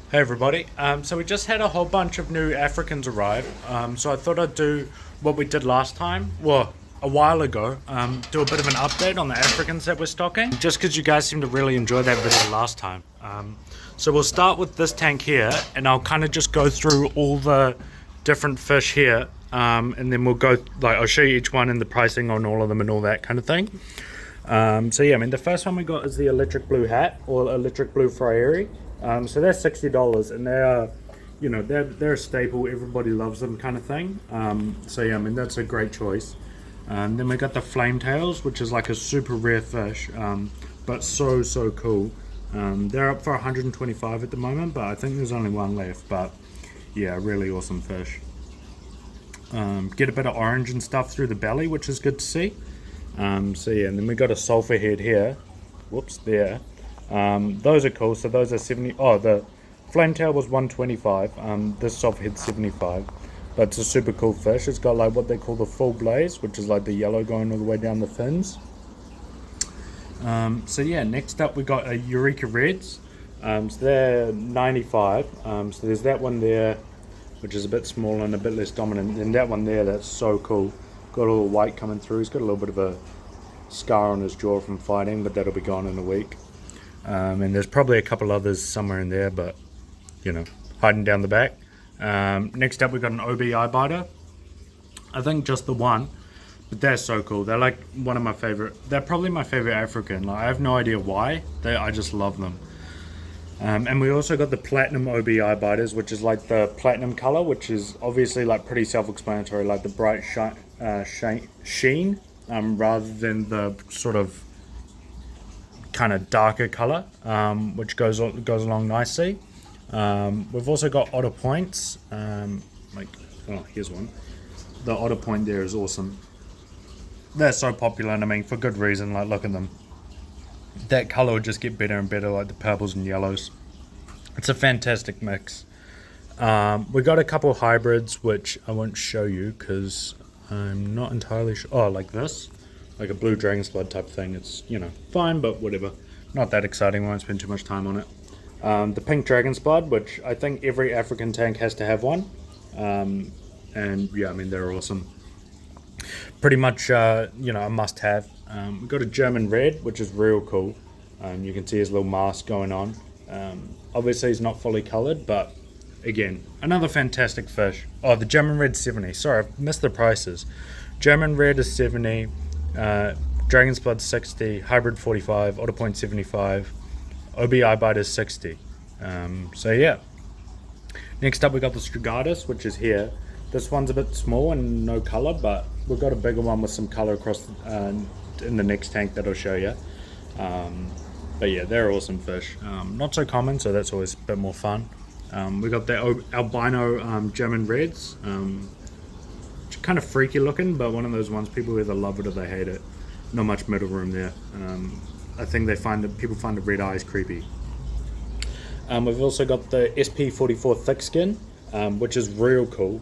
Hey everybody. So we just had a whole bunch of new Africans arrive. So I thought I'd do what we did last time, well, a while ago. Do a bit of an update on the Africans that we're stocking, just because you guys seemed to really enjoy that video last time. So we'll start with this tank here, and I'll kind of just go through all the different fish here, and then we'll go I'll show you each one and the pricing on all of them and all that kind of thing. So yeah, I mean the first one we got is the electric blue hat or electric blue friary. So they're $60, and they are, they're a staple. Everybody loves them, kind of thing. So yeah, I mean that's a great choice. Then we got the flame tails, which is like a super rare fish, but so cool. They're up for 125 at the moment, but I think there's only one left. But yeah, really awesome fish. Get a bit of orange and stuff through the belly, which is good to see. So yeah, and then we got a sulfur head here. Whoops, there. Those are cool. So those are 70. Oh, the flame tail was 125. This soft head 75. But it's a super cool fish. It's got like what they call the full blaze, which is like the yellow going all the way down the fins. So yeah, next up we got a Eureka Reds. So they're 95. So there's that one there, which is a bit smaller and a bit less dominant. And that one there, that's so cool. Got a little white coming through. He's got a little bit of a scar on his jaw from fighting, but that'll be gone in a week. And there's probably a couple others somewhere in there, but hiding down the back. Next up we got an OBI biter. I think just the one, but they're so cool. They're like one of my favorite. They're probably my favorite African. Like I have no idea why. I just love them. And we also got the platinum OBI biters, which is like the platinum color, which is obviously like pretty self-explanatory, like the bright sheen, rather than the sort of kind of darker color, which goes along nicely. We've also got otter points, here's one. The otter point there is awesome. They're so popular, and I mean for good reason. Like look at them, that color will just get better and better, like the purples and yellows. It's a fantastic mix. We got a couple hybrids which I won't show you because I'm not entirely sure. Oh, like this, like a blue dragon's blood type thing. It's fine, but whatever. Not that exciting. Won't spend too much time on it. The pink dragon's blood, which I think every African tank has to have one. And yeah, I mean they're awesome. Pretty much, a must-have. We got a German red, which is real cool. You can see his little mask going on. Obviously, he's not fully coloured, but again, another fantastic fish. Oh, the German red's 70. Sorry, I missed the prices. German red is 70. Dragon's blood 60. Hybrid 45. Otter point 75. OBI bite is 60. So yeah. Next up, we got the Strigatus, which is here. This one's a bit small and no colour, but we've got a bigger one with some colour across in the next tank that I'll show you. But yeah, they're awesome fish. Not so common, so that's always a bit more fun. We got the albino German reds. Kind of freaky looking, but one of those ones people either love it or they hate it. Not much middle room there. I think people find the red eyes creepy. We've also got the SP44 thick skin, which is real cool.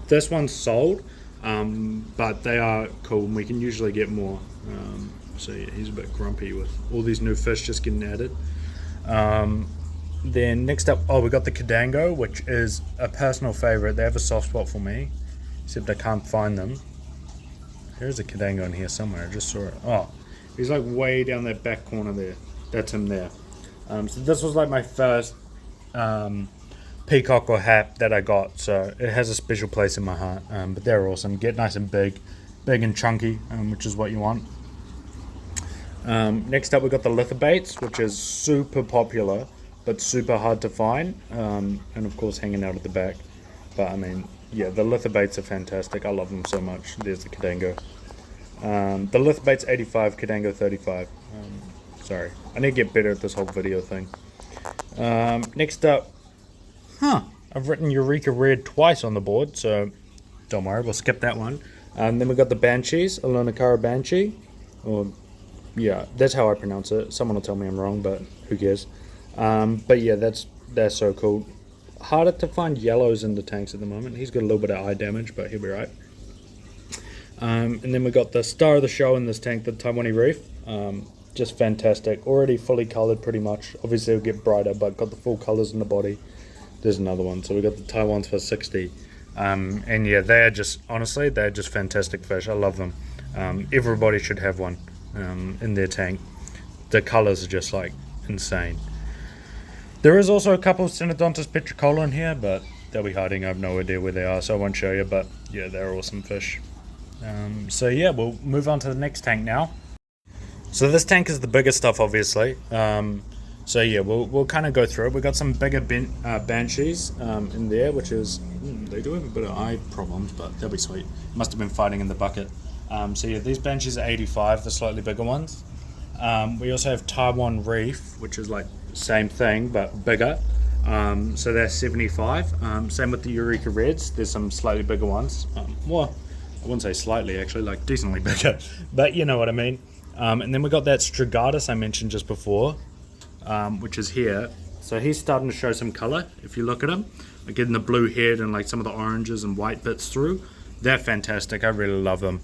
This one's sold, but they are cool and we can usually get more. So yeah, he's a bit grumpy with all these new fish just getting added. Then next up, we got the Cadango, which is a personal favorite. They have a soft spot for me, except I can't find them. There's a Cadango in here somewhere. I just saw it. Oh, he's like way down that back corner there. That's him there. So this was like my first peacock or hap that I got, so it has a special place in my heart. But they're awesome. Get nice and big and chunky, which is what you want. Next up, we got the lithobates, which is super popular but super hard to find, and of course hanging out at the back. But I mean, yeah, the lithobates are fantastic. I love them so much. There's the Cadango. The lithobates 85, Cadango 35. Sorry, I need to get better at this whole video thing. Next up, I've written Eureka Red twice on the board, so don't worry, we'll skip that one. Then we got the Banshees, Alonakara Banshee, or yeah, that's how I pronounce it. Someone will tell me I'm wrong, but who cares? But yeah, they're so cool. Harder to find yellows in the tanks at the moment. He's got a little bit of eye damage, but he'll be right. And then we got the star of the show in this tank, the Taiwanese Reef. just fantastic. Already fully coloured pretty much. Obviously it'll get brighter, but got the full colours in the body. There's another one. So we got the Taiwans for 60. And yeah, they're just, honestly, they're just fantastic fish. I love them. Everybody should have one in their tank. The colours are just like insane. There is also a couple of Synodontis petricola in here, but they'll be hiding. I have no idea where they are, so I won't show you. But yeah, they're awesome fish. So yeah, we'll move on to the next tank now. So this tank is the bigger stuff, obviously. So yeah, we'll kind of go through it. We've got some bigger banshees in there, which is they do have a bit of eye problems, but they'll be sweet. Must have been fighting in the bucket. So yeah, these banshees are 85, the slightly bigger ones. We also have Taiwan Reef, which is like the same thing but bigger. So they're 75. Same with the Eureka Reds. There's some slightly bigger ones. Well, I wouldn't say slightly, actually, like decently bigger, but you know what I mean. And then we got that Strigatus I mentioned just before, which is here. So he's starting to show some color. If you look at him, like getting the blue head and like some of the oranges and white bits through. They're fantastic. I really love them.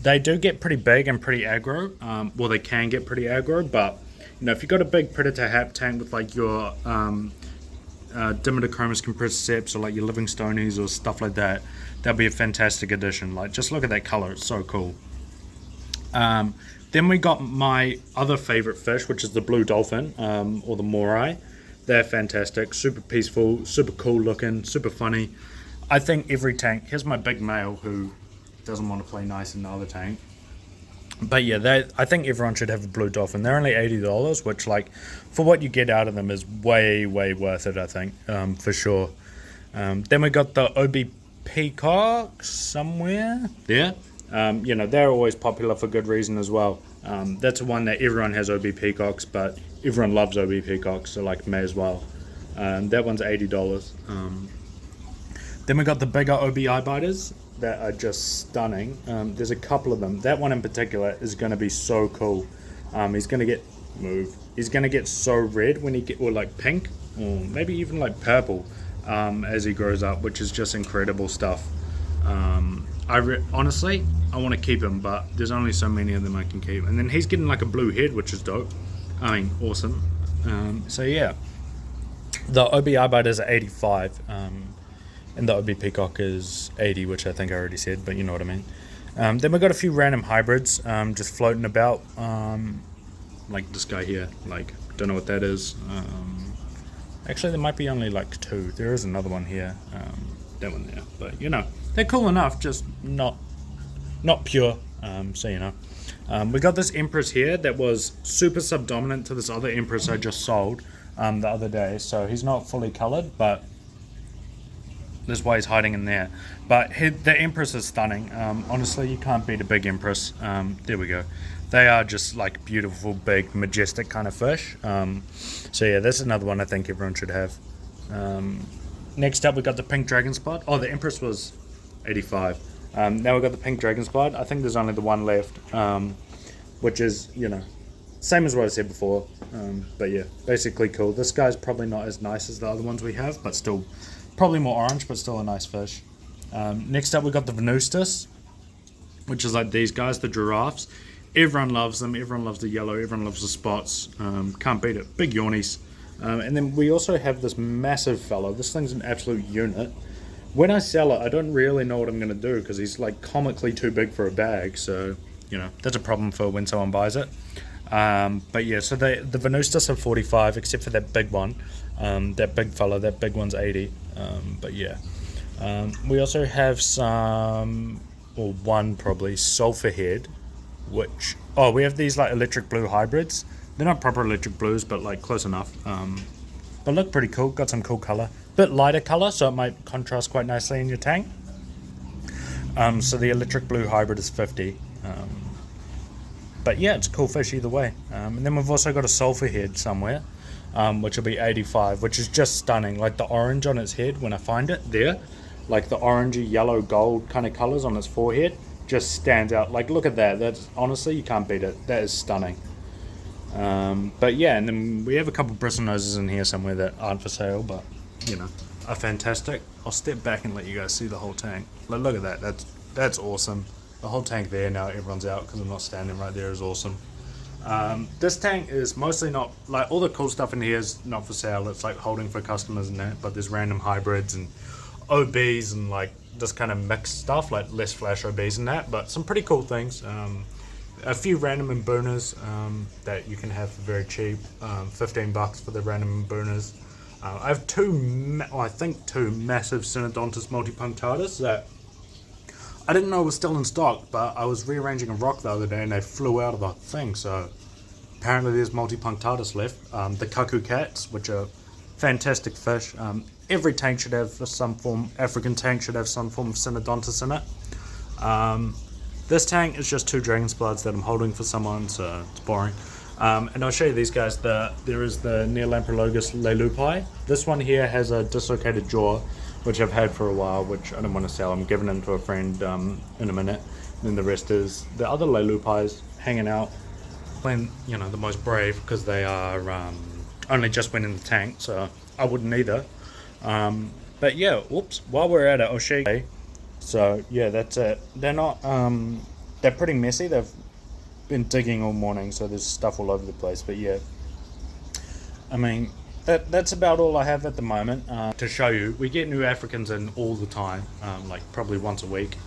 They do get pretty big and pretty aggro. Well, they can get pretty aggro, but you know, if you've got a big predator hap tank with like your Dimitochromis compressiceps or like your Livingstonies or stuff like that, that'll be a fantastic addition. Like, just look at that color, it's so cool. Then we got my other favorite fish, which is the blue dolphin, or the morai. They're fantastic, super peaceful, super cool looking, super funny. I think every tank, here's my big male who doesn't want to play nice in the other tank. But yeah, I think everyone should have a blue dolphin. They're only $80, which like for what you get out of them is way worth it, I think, for sure. Then we got the OB peacocks somewhere there. You know, they're always popular for good reason as well. That's one that everyone has OB peacocks, but everyone loves OB peacocks, so like may as well. That one's $80. Then we got the bigger OB eye biters that are just stunning. There's a couple of them. That one in particular is going to be so cool. He's going to get so red when he get, or like pink, or maybe even like purple as he grows up, which is just incredible stuff. Honestly, I want to keep him, but there's only so many of them I can keep. And then he's getting like a blue head, which is dope. I mean, awesome. So yeah, the OB eye biters are 85. And the OB peacock is 80, which I think I already said, but you know what I mean. Then we got a few random hybrids just floating about, like this guy here. Like, don't know what that is. Actually, there might be only like two. There is another one here, that one there. But you know, they're cool enough, just not pure. So you know, we got this Empress here that was super subdominant to this other Empress I just sold the other day. So he's not fully colored, but that's why he's hiding in there. But the Empress is stunning. Honestly, you can't beat a big Empress. There we go. They are just like beautiful, big, majestic kind of fish. So yeah, that's another one I think everyone should have. Next up, we got the pink dragon spot. Oh, the Empress was 85. Now we've got the pink dragon spot. I think there's only the one left, which is, you know, same as what I said before. But yeah, basically cool. This guy's probably not as nice as the other ones we have, but still probably more orange, but still a nice fish. Next up, we got the Venustus, which is like these guys, the giraffes. Everyone loves them. Everyone loves the yellow. Everyone loves the spots. Can't beat it. Big yawnies. And then we also have this massive fellow. This thing's an absolute unit. When I sell it, I don't really know what I'm going to do because he's like comically too big for a bag. So, you know, that's a problem for when someone buys it. But yeah, so the Venustus are 45, except for that big one. That big fella, that big one's 80. But yeah. We also have some, or one probably, sulfur head, which, oh, we have these like electric blue hybrids. They're not proper electric blues, but like close enough. But look pretty cool, got some cool color. Bit lighter color, so it might contrast quite nicely in your tank. So the electric blue hybrid is 50. But yeah, it's a cool fish either way. And then we've also got a sulfur head somewhere, which will be 85, which is just stunning. Like the orange on its head, when I find it there, like the orangey yellow gold kind of colors on its forehead, just stands out. Like, look at that. That's honestly, you can't beat it. That is stunning. But yeah, and then we have a couple bristle noses in here somewhere that aren't for sale, but you know, are fantastic. I'll step back and let you guys see the whole tank. Like, look at that. That's awesome. The whole tank there now. Everyone's out because I'm not standing right there is awesome. This tank is mostly not, like, all the cool stuff in here is not for sale. It's like holding for customers and that, but there's random hybrids and OBs and like this kind of mixed stuff, like less flash OBs and that, but some pretty cool things. A few random imbooners that you can have for very cheap, $15 for the random imbooners. I have two massive Synodontis multipunctatus that I didn't know was still in stock, but I was rearranging a rock the other day and they flew out of the thing, so apparently there's multipunctatus left. The cuckoo cats, which are fantastic fish. Every tank should have some form, African tank should have some form of Synodontis in it. This tank is just 2 dragon's bloods that I'm holding for someone, so it's boring. And I'll show you these guys. There is the Neolamprologus lelupi. This one here has a dislocated jaw, which I've had for a while, which I don't want to sell. I'm giving them to a friend in a minute. And then the rest is the other lelupis hanging out, playing, you know, the most brave because they are only just went in the tank, so I wouldn't either. But yeah, whoops. While we're at it, I'll show you. So yeah, that's it. They're not. They're pretty messy. They've been digging all morning, so there's stuff all over the place. But yeah, I mean, that's about all I have at the moment to show you. We get new Africans in all the time, like probably once a week,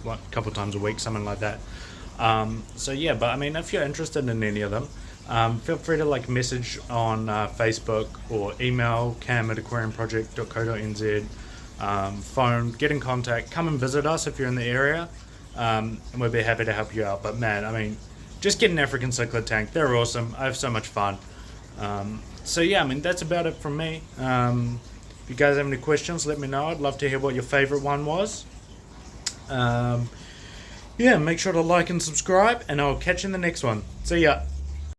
like a couple times a week, something like that. So yeah, but I mean, if you're interested in any of them, feel free to like message on Facebook or email cam@aquariumproject.co.nz, phone, get in contact, come and visit us if you're in the area, and we'll be happy to help you out. But man, I mean, just get an African cichlid tank. They're awesome. I have so much fun. So yeah, I mean, that's about it from me. If you guys have any questions, let me know. I'd love to hear what your favorite one was. Yeah, make sure to like and subscribe, and I'll catch you in the next one. See ya.